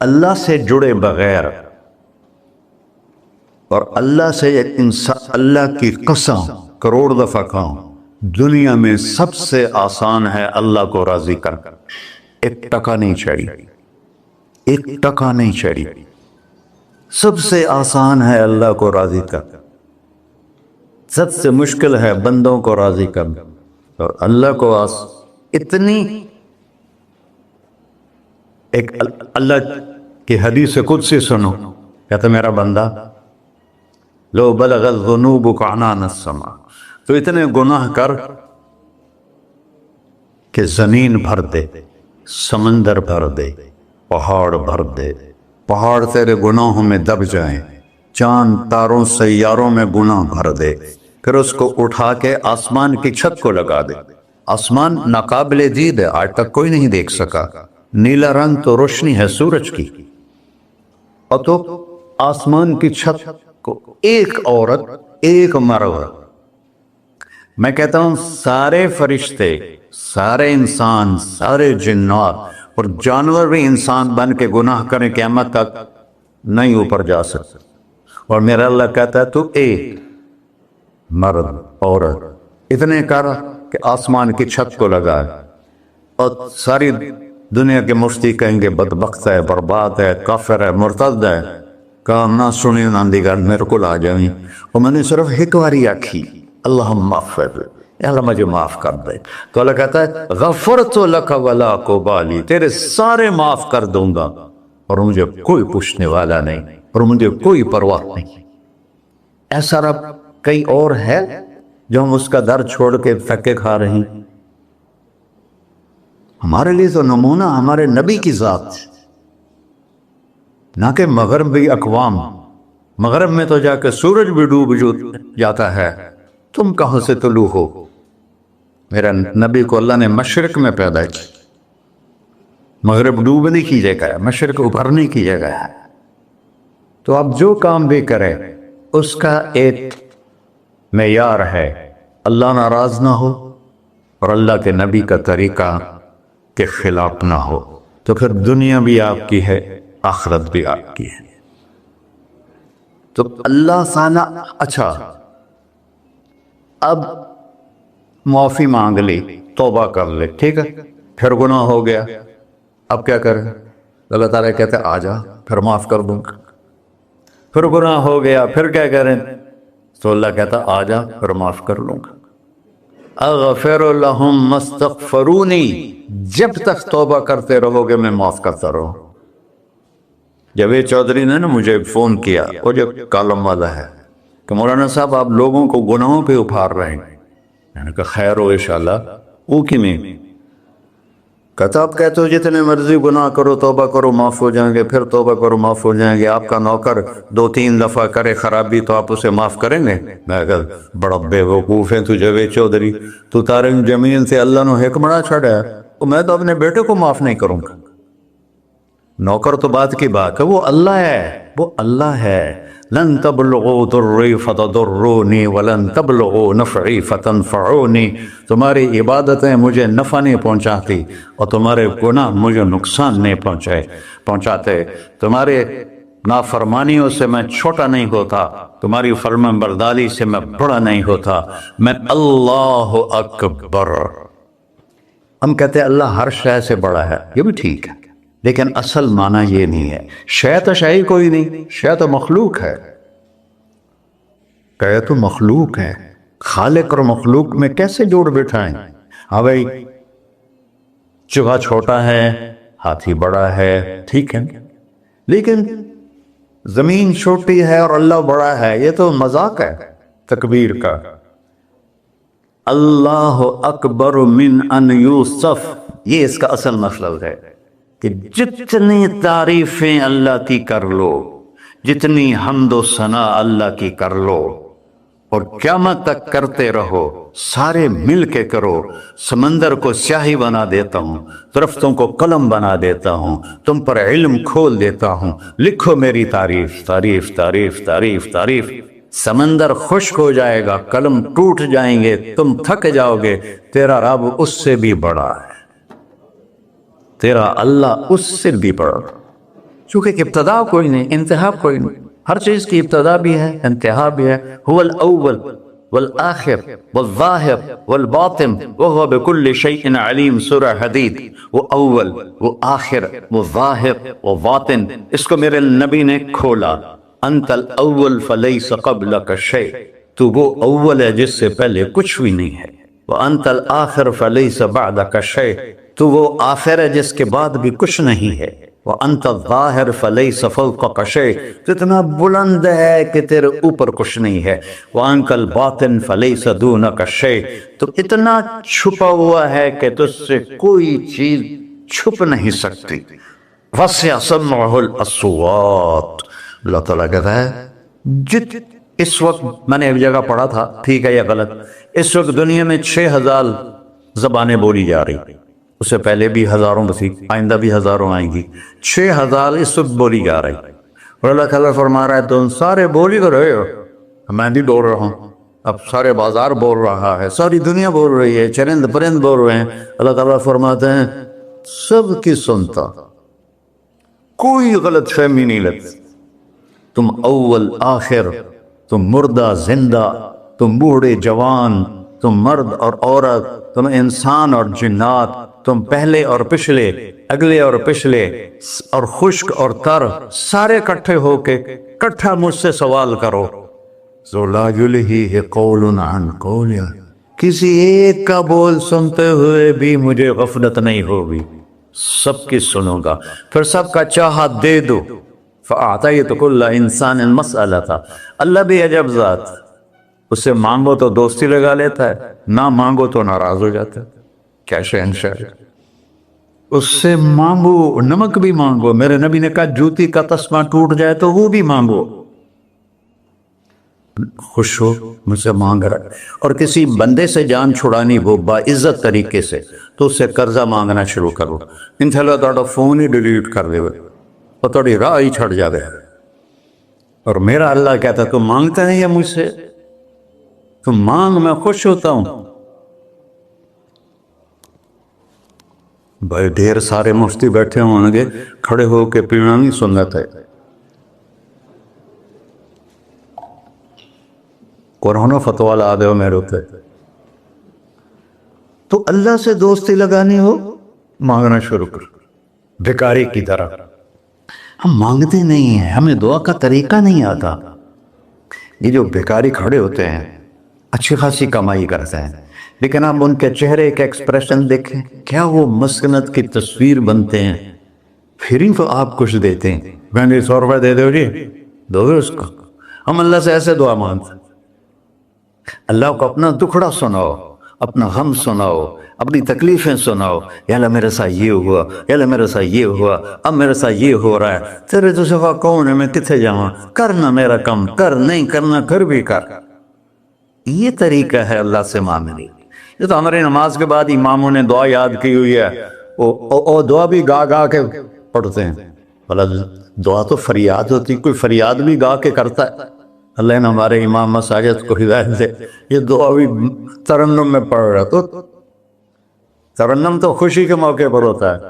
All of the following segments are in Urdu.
اللہ سے جڑے بغیر اور اللہ سے اللہ کی قسم کروڑ دفعہ کہوں، دنیا میں سب سے آسان ہے اللہ کو راضی کر، ایک ٹکا نہیں چاہیے، ایک ٹکا نہیں چاہیے، سب سے آسان ہے اللہ کو راضی کر، سب سے مشکل ہے بندوں کو راضی کرنا، اور اللہ کو اتنی ایک اللہ کی حدیث قدسی سنو، کہتا میرا بندہ لو بلغ الذنوب عنان السماء، تو اتنے گناہ کر کہ زمین بھر دے، سمندر بھر دے، پہاڑ بھر دے، پہاڑ تیرے گناہوں میں دب جائیں، چاند تاروں سیاروں میں گناہ بھر دے، پھر اس کو اٹھا کے آسمان کی چھت کو لگا دے، آسمان ناقابل دید ہے، آج تک کوئی نہیں دیکھ سکا، نیلا رنگ تو روشنی ہے سورج کی، اور تو آسمان کی چھت کو ایک عورت، ایک مرد، میں کہتا ہوں سارے فرشتے، سارے انسان، سارے جنات اور جانور بھی انسان بن کے گناہ کریں قیامت تک نہیں اوپر جا سکتے، اور میرا اللہ کہتا ہے تو ایک مرد عورت اتنے کر کہ آسمان کی چھت کو لگا، اور ساری دنیا کے مفتی کہیں گے بدبخت ہے، برباد ہے، کافر ہے، مرتد ہے، کام نہ سنی نہ دیگر میرے کو لا جائیں، اور میں نے صرف ایک باری آکھی اللہم اغفر، یا اللہ مجھے معاف کر دے، تو اللہ کہتا ہے غفرت لک ولا ابالی، تیرے سارے معاف کر دوں گا اور مجھے کوئی پوچھنے والا نہیں اور مجھے کوئی پرواہ نہیں۔ ایسا رب کئی اور ہے جو ہم اس کا در چھوڑ کے پھکے کھا رہے ہیں؟ ہمارے لیے تو نمونہ ہمارے نبی کی ذات، نہ کہ مغربی اقوام، مغرب میں تو جا کے سورج بھی ڈوب جاتا ہے، تم کہاں سے طلوع ہو؟ میرا نبی کو اللہ نے مشرق میں پیدا کی، مغرب ڈوبنے کی جگہ ہے، مشرق ابھرنے کی جگہ ہے، تو آپ جو کام بھی کریں اس کا ایک معیار ہے، اللہ ناراض نہ ہو اور اللہ کے نبی کا طریقہ کے خلاف نہ ہو، تو پھر دنیا بھی آپ کی ہے، آخرت بھی آپ کی ہے۔ تو اللہ سانا اچھا، اب معافی مانگ لی، توبہ کر لے، ٹھیک ہے، پھر گناہ ہو گیا، اب کیا کریں؟ اللہ تعالیٰ کہتے ہیں آ جا پھر معاف کر دوں گا، پھر گناہ ہو گیا، پھر کیا کریں؟ تو اللہ کہتا آ جا پھر معاف کر لوں گا، اغفر لہم مستغفرونی، جب تک توبہ کرتے رہو گے میں معاف کرتا رہوں۔ جاوید چودھری نے نا مجھے فون کیا، وہ جو کالم والا ہے، کہ مولانا صاحب آپ لوگوں کو گناہوں پہ اپھار رہے ہیں، میں نے کہا خیر ہو انشاءاللہ، او کی میں کہتا آپ کہتے ہو جتنے مرضی گناہ کرو توبہ کرو معاف ہو جائیں گے، پھر توبہ کرو معاف ہو جائیں گے، آپ کا نوکر 2-3 دفعہ کرے خرابی تو آپ اسے معاف کریں گے؟ میں کہا بڑا بے وقوف ہے تو جاوید چودھری، تو تارنگ زمین سے اللہ نے حکمراں چھڑا ہے، تو میں تو اپنے بیٹے کو معاف نہیں کروں گا۔ نوکر تو بات کی بات ہے، وہ اللہ ہے، وہ اللہ ہے، لن تبلغوا ضری فتضرونی ولن تبلغوا نفعی فتنفعونی، تمہاری عبادتیں مجھے نفع نہیں پہنچاتی اور تمہارے گناہ مجھے نقصان نہیں پہنچاتے، تمہارے نافرمانیوں سے میں چھوٹا نہیں ہوتا، تمہاری فرمان برداری سے میں بڑا نہیں ہوتا، میں اللہ اکبر۔ ہم کہتے ہیں اللہ ہر شے سے بڑا ہے، یہ بھی ٹھیک ہے، لیکن اصل معنی یہ نہیں ہے، شے تو شے کوئی نہیں، شے تو مخلوق ہے، کہ تو مخلوق ہے، خالق اور مخلوق میں کیسے جوڑ بٹھائیں؟ ہاں بھائی چوہا چھوٹا ہے، ہاتھی بڑا ہے، ٹھیک ہے، لیکن زمین چھوٹی ہے اور اللہ بڑا ہے، یہ تو مذاق ہے تکبیر کا۔ اللہ اکبر من ان یوصف، یہ اس کا اصل مطلب ہے کہ جتنی تعریفیں اللہ کی کر لو، جتنی حمد و ثنا اللہ کی کر لو، اور قیامت تک کرتے رہو، سارے مل کے کرو، سمندر کو سیاہی بنا دیتا ہوں، درختوں کو قلم بنا دیتا ہوں، تم پر علم کھول دیتا ہوں، لکھو میری تعریف، تعریف تعریف تعریف تعریف، سمندر خشک ہو جائے گا، قلم ٹوٹ جائیں گے، تم تھک جاؤ گے، تیرا رب اس سے بھی بڑا ہے، تیرا اللہ اس سے بھی بڑا۔ چونکہ ابتدا کوئی نہیں، انتہا کوئی نہیں، ہر چیز کی ابتدا بھی ہے انتہا بھی ہے. هو الاول والآخر والظاہر والباطن وهو بكل شيء علیم. سورہ حدید. وہ اول، وہ آخر، وہ ظاہر، وہ باطن. اس کو میرے نبی نے کھولا. انت الاول فلیس قبلک شیء، تو وہ اول ہے جس سے پہلے کچھ بھی نہیں ہے. وانت الآخر فلیس بعدک شیء، تو وہ آخر ہے جس کے بعد بھی کچھ نہیں ہے. وانت الظاہر فلیس فوقک شیء، تو اتنا بلند ہے کہ تیرے اوپر کچھ نہیں ہے. وانت الباطن فلیس دونک شیء، تو اتنا چھپا ہوا ہے کہ تجھ سے کوئی چیز چھپ نہیں سکتی. وسع سمعہ الاصوات. اللہ تعالیٰ کہتا ہے اس وقت میں نے ایک جگہ پڑھا تھا، ٹھیک ہے یا غلط، اس وقت دنیا میں 6000 زبانیں بولی جا رہی، اس سے پہلے بھی ہزاروں تھی، آئندہ بھی ہزاروں آئیں گی. 6000 اس وقت بولی جا رہی. اور اللہ تعالیٰ فرما رہا ہے تم سارے بولی تو رہے ہو، میں بھی بول رہا ہوں. اب سارے بازار بول رہا ہے، ساری دنیا بول رہی ہے، چرند پرند بول رہے ہیں. اللہ تعالیٰ فرماتے ہیں سب کی سنتا، کوئی غلط فہمی نہیں لگتی. تم اول آخر، تم مردہ زندہ، تم بوڑھے جوان، تم مرد اور عورت، تم انسان اور جنات، تم پہلے اور پچھلے، اگلے اور پچھلے، اور خشک اور تر، سارے کٹھے ہو کے کٹھا مجھ سے سوال کرو. ذو لا یلہیہ قول عن قول، کسی ایک کا بول سنتے ہوئے بھی مجھے غفلت نہیں ہوگی، سب کی سنوں گا، پھر سب کا چاہا دے دو. فَأَعْطَيْتُ كُلَّ إِنسَانٍ مَسْأَلَةً. اللہ بھی عجب ذات، اس سے مانگو تو دوستی لگا لیتا ہے، نہ مانگو تو ناراض ہو جاتا ہے. کیا شہنشاہ ہے. اس سے مانگو، نمک بھی مانگو. میرے نبی نے کہا جوتی کا تسمہ ٹوٹ جائے تو وہ بھی مانگو. خوش ہو مجھ سے مانگ رہا ہے. اور کسی بندے سے جان چھڑانی ہو باعزت طریقے سے تو اس سے قرضہ مانگنا شروع کرو. انشاءاللہ تھوڑا فون ہی ڈیلیٹ کر دے اور تھوڑی راہ ہی چھڑ جاوے. اور میرا اللہ کہتا ہے تم مانگتا نہیں ہے مجھ سے، تم مانگ، میں خوش ہوتا ہوں. بھائی ڈھیر سارے مفتی بیٹھے ہوں گے، کھڑے ہو کے پینا نہیں سنت ہے. قرآن و فتویٰ لا دے ہو میرے ہوتے. تو اللہ سے دوستی لگانی ہو مانگنا شروع کر، بھکاری کی طرح. ہم مانگتے نہیں ہیں، ہمیں دعا کا طریقہ نہیں آتا. یہ جو بھکاری کھڑے ہوتے ہیں اچھی خاصی کمائی کرتے ہیں، لیکن آپ ان کے چہرے کے ایکسپریشن دیکھیں، کیا وہ مسکنت کی تصویر بنتے ہیں. پھر ہی تو آپ کچھ دیتے ہیں، میں نے 100 روپے دے دو جی، دو گے اس کو. ہم اللہ سے ایسے دعا مانگتے ہیں. اللہ کو اپنا دکھڑا سناؤ، اپنا غم سناؤ، اپنی تکلیفیں سناؤ. یا اللہ میرے ساتھ یہ ہوا، یا اللہ میرے ساتھ یہ ہوا، اب میرے ساتھ یہ ہو رہا ہے، تیرے تو سوا کون ہے، میں کتنے جاؤں، کرنا میرا کم، کر نہیں کرنا پھر بھی کر. یہ طریقہ ہے اللہ سے مانگنے. یہ تو ہمارے نماز کے بعد اماموں نے دعا یاد کی ہوئی ہے، وہ دعا بھی گا گا کے پڑھتے ہیں. بھلا دعا تو فریاد ہوتی، کوئی فریاد بھی گا کے کرتا ہے. اللہ نے ہمارے امام مساجد کو ہدایت دے. یہ دعا بھی ترنم میں پڑھ رہا، تو ترنم تو خوشی کے موقع پر ہوتا ہے،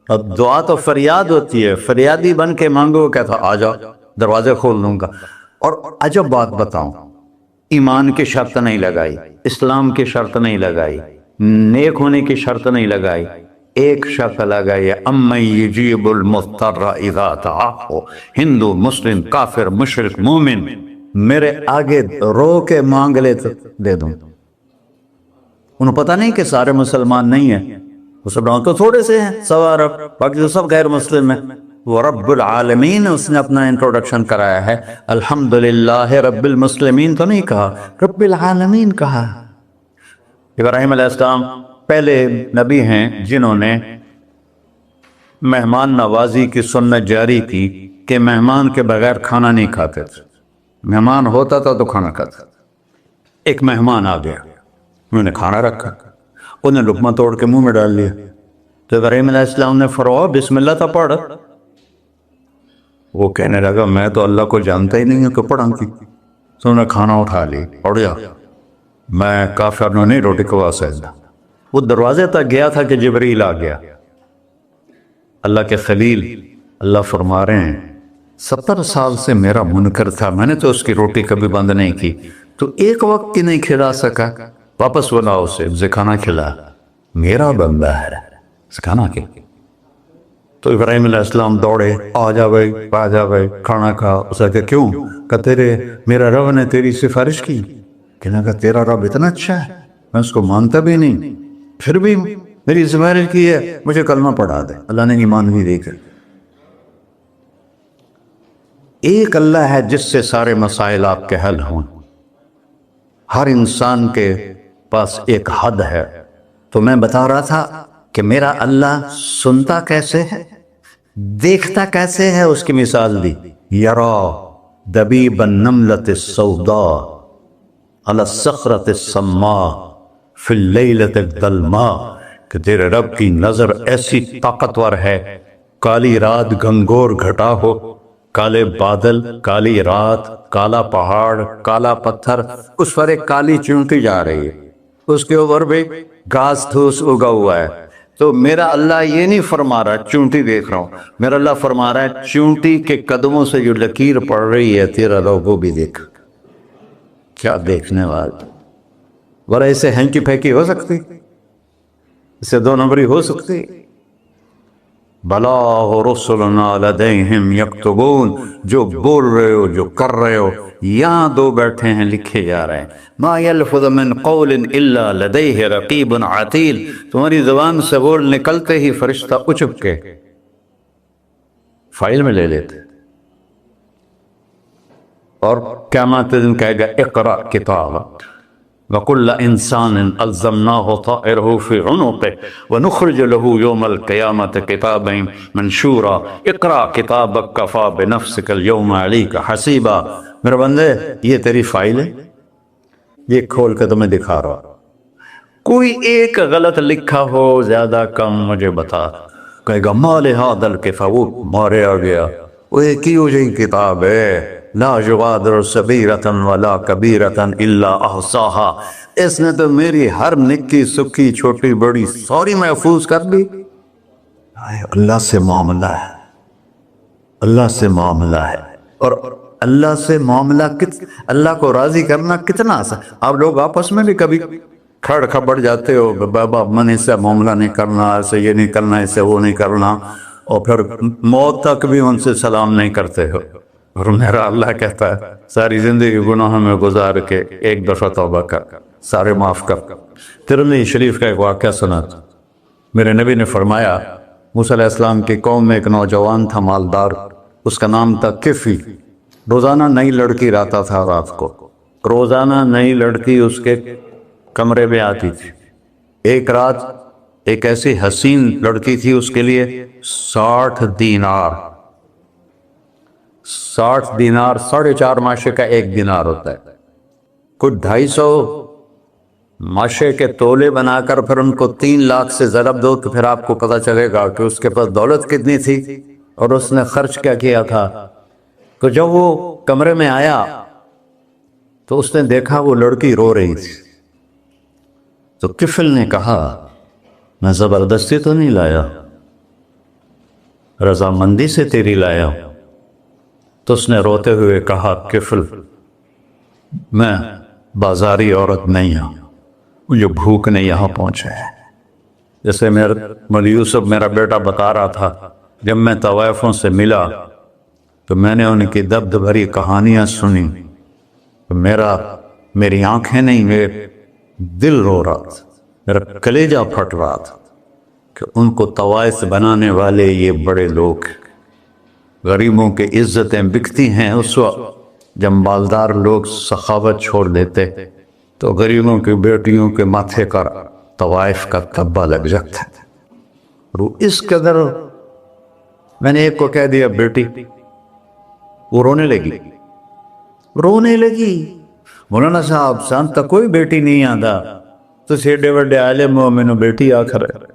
اب دعا تو فریاد ہوتی ہے. فریادی بن کے مانگو، کہتا آ جاؤ دروازے کھول دوں گا. اور عجب بات بتاؤں، ایمان کی شرط نہیں لگائی، اسلام کی شرط نہیں لگائی، نیک ہونے کی شرط نہیں لگائی، ایک شرط لگائی، امن یجیب المضطر اذا دعاہ. ہندو، مسلم، کافر، مشرک، مومن میرے آگے رو کے مانگ لے تو دے دوں. انہوں پتہ نہیں کہ سارے مسلمان نہیں ہیں، مسلمان تو تھوڑے سے ہیں، 100 ارب، باقی تو سب غیر مسلم ہیں. وہ رب العالمین اس نے اپنا انٹروڈکشن کرایا ہے. الحمدللہ رب المسلمین تو نہیں کہا، رب العالمین کہا. ابراہیم علیہ السلام پہلے نبی ہیں جنہوں نے مہمان نوازی کی سنت جاری کی کہ مہمان کے بغیر کھانا نہیں کھاتے تھے. مہمان ہوتا تھا تو کھانا کھاتا. ایک مہمان آ گیا، انہوں نے کھانا رکھا، انہوں نے لقمہ توڑ کے منہ میں ڈال لیا. تو ابراہیم علیہ السلام نے فرمایا بسم اللہ تو پڑھ. وہ کہنے لگا میں تو اللہ کو جانتا ہی نہیں ہوں کہ پڑھاں کی. تو انہوں نے کھانا اٹھا لی، پڑھ جا، میں کافر نو نہیں روٹی کھوا سکتا. وہ دروازے تک گیا تھا کہ جبریل آ گیا، اللہ کے خلیل اللہ فرما رہے ہیں 70 سال سے میرا منکر تھا، میں نے تو اس کی روٹی کبھی بند نہیں کی، تو ایک وقت کی نہیں کھلا سکا، واپس بلاؤ اسے کھانا کھلا، میرا بندہ ہے، کھانا کھلا۔ تو ابراہیم علیہ السلام دوڑے، آ جا بھائی کھانا کھا۔ اسے کہ کیوں؟ کہ میرا رب نے تیری سفارش کی۔ کہنے کا تیرا رب اتنا اچھا ہے، میں اس کو مانتا بھی نہیں، پھر بھی میری سفارش کی ہے، مجھے کلمہ پڑھا دے۔ اللہ نے ایمان بھی دے کر۔ ایک اللہ ہے جس سے سارے مسائل آپ کے حل ہوں۔ ہر انسان کے پاس ایک حد ہے۔ تو میں بتا رہا تھا کہ میرا اللہ سنتا کیسے ہے، دیکھتا کیسے ہے، اس کی مثال دی۔ یرا دبیب النملۃ السوداء علی الصخرۃ الصماء فی اللیلۃ الظلماء، کہ تیرے رب کی نظر ایسی طاقتور ہے، کالی رات گھنگور گھٹا ہو، کالے بادل، کالی رات، کالا پہاڑ، کالا پتھر، اس پر ایک کالی چونٹی جا رہی ہے، اس کے اوپر بھی گھاس پھوس اگا ہوا ہے۔ تو میرا اللہ یہ نہیں فرما رہا چونٹی دیکھ رہا ہوں، میرا اللہ فرما رہا ہے چونٹی کے قدموں سے جو لکیر پڑ رہی ہے تیرا رب وہ بھی دیکھ۔ کیا دیکھنے والا! ورہ اسے ہینکی پھینکی ہو سکتی، اسے دو نمبری ہو سکتی؟ بلا رسلنا لدیہم یکتبون، جو بول رہے ہو، جو کر رہے ہو، یہاں دو بیٹھے ہیں، لکھے جا رہے ہیں۔ ما یلفظ من قول الا لدیہ رقیب عتید، تمہاری زبان سے بول نکلتے ہی فرشتہ اچھپ کے فائل میں لے لیتے، اور قیامت دن کہے گا اقرأ کتابک وَكُلَّ إِنسَانٍ أَلْزَمْنَاهُ طَائِرَهُ فِي عُنُقِهِ وَنُخْرِجُ لَهُ يَوْمَ الْقِيَامَةِ كِتَابًا مَنْشُورًا اقرأ کتابک کفیٰ بنفسک اليوم علیک حسیبا۔ میرے بندے یہ تیری فائل ہے، یہ کھول کے تمہیں دکھا رہا، کوئی ایک غلط لکھا ہو زیادہ کم مجھے بتا۔ کہے گا ما لہذا الکتاب، وہ مارے آ گیا، وہ ایک ہی ہو جائیں کتاب ہے، لا یغادر صغیرۃ ولا کبیرۃ الا احصاها، اس نے تو میری ہر نکی سکی چھوٹی بڑی ساری محفوظ کر دی۔ اللہ سے معاملہ ہے، اللہ سے معاملہ ہے، اور اللہ سے معاملہ اللہ کو راضی کرنا کتنا آسان۔ آپ لوگ آپس میں بھی کبھی کھڑ کھبڑ جاتے ہو، بابا من اس سے معاملہ نہیں کرنا، ایسے یہ نہیں کرنا، ایسے وہ نہیں کرنا، اور پھر موت تک بھی ان سے سلام نہیں کرتے ہو۔ اور میرا اللہ کہتا ہے ساری زندگی گناہوں میں گزار کے ایک دفعہ توبہ کر، سارے معاف کر۔ ترمذی شریف کا ایک واقعہ سنا، میرے نبی نے فرمایا موسیٰ علیہ السلام کی قوم میں ایک نوجوان تھا مالدار، اس کا نام تھا کفی۔ روزانہ نئی لڑکی لاتا تھا، رات کو روزانہ نئی لڑکی اس کے کمرے میں آتی تھی۔ ایک رات ایک ایسی حسین لڑکی تھی، اس کے لیے 60 دینار 4.5 ماشے کا ایک دینار ہوتا ہے، کچھ 250 ماشے کے تولے بنا کر پھر ان کو 3 لاکھ سے ضرب دو تو پھر آپ کو پتہ چلے گا کہ اس کے پاس دولت کتنی تھی اور اس نے خرچ کیا کیا تھا۔ تو جب وہ کمرے میں آیا تو اس نے دیکھا وہ لڑکی رو رہی تھی، تو کفل نے کہا میں زبردستی تو نہیں لایا، رضامندی سے تیری لایا ہوں۔ تو اس نے روتے ہوئے کہا کفل میں بازاری عورت نہیں ہوں، مجھے بھوک نے یہاں پہنچا ہے۔ جیسے مولی یوسف میرا بیٹا بتا رہا تھا، جب میں طوائفوں سے ملا تو میں نے ان کی دبد بھری کہانیاں سنی، تو میری آنکھیں نہیں، میرے دل رو رہا تھا، میرا کلیجہ پھٹ رہا تھا کہ ان کو طوائف بنانے والے یہ بڑے لوگ، غریبوں کی عزتیں بکتی ہیں اس وقت جب مالدار لوگ سخاوت چھوڑ دیتے تو غریبوں کی بیٹیوں کے ماتھے پر طوائف کا تبہ لگ جاتا ہے۔ اور اس قدر میں نے ایک کو کہہ دیا بیٹی، وہ رونے لگی مولانا صاحب سان تک کوئی بیٹی نہیں آندا تو سیڈے وڈے عالم ہو، مینوں بیٹی آخر ہے۔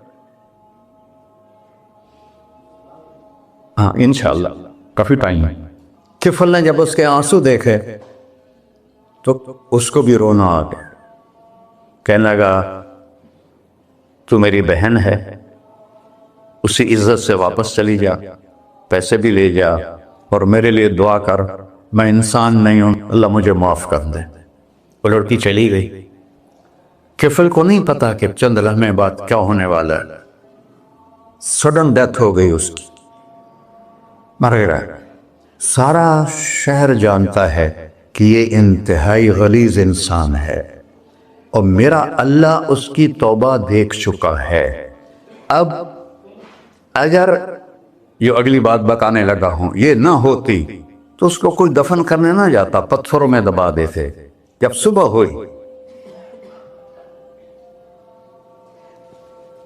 ہاں انشاءاللہ کافی ٹائم ہے۔ کفل نے جب اس کے آنسو دیکھے تو اس کو بھی رونا آ گیا، کہنے لگا تو میری بہن ہے، اسی عزت سے واپس چلی جا، پیسے بھی لے جا اور میرے لیے دعا کر، میں انسان نہیں ہوں، اللہ مجھے معاف کر دے۔ وہ لڑکی چلی گئی۔ کفل کو نہیں پتا کہ چند لمحے بعد کیا ہونے والا ہے۔ سڈن ڈیتھ ہو گئی اس کی، مر گیا۔ سارا شہر جانتا ہے کہ یہ انتہائی غلیظ انسان ہے اور میرا اللہ اس کی توبہ دیکھ چکا ہے۔ اب اگر یہ اگلی بات بتانے لگا ہوں یہ نہ ہوتی تو اس کو کوئی دفن کرنے نہ جاتا، پتھروں میں دبا دیتے۔ جب صبح ہوئی،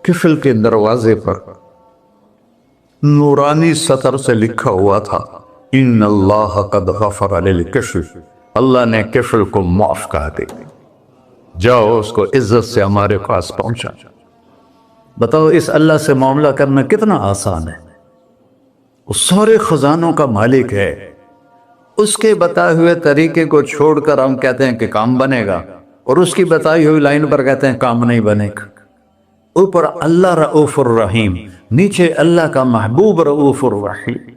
کفل کے دروازے پر نورانی سطر سے لکھا ہوا تھا، ان اللہ قد غفر للکفل، اللہ نے کفل کو معاف کر دے، جاؤ اس کو عزت سے ہمارے پاس پہنچا۔ بتاؤ اس اللہ سے معاملہ کرنا کتنا آسان ہے۔ وہ سارے خزانوں کا مالک ہے، اس کے بتائے ہوئے طریقے کو چھوڑ کر ہم کہتے ہیں کہ کام بنے گا، اور اس کی بتائی ہوئی لائن پر کہتے ہیں کام نہیں بنے گا۔ اوپر اللہ رؤوف الرحیم، نیچے اللہ کا محبوب رؤوف الرحیم۔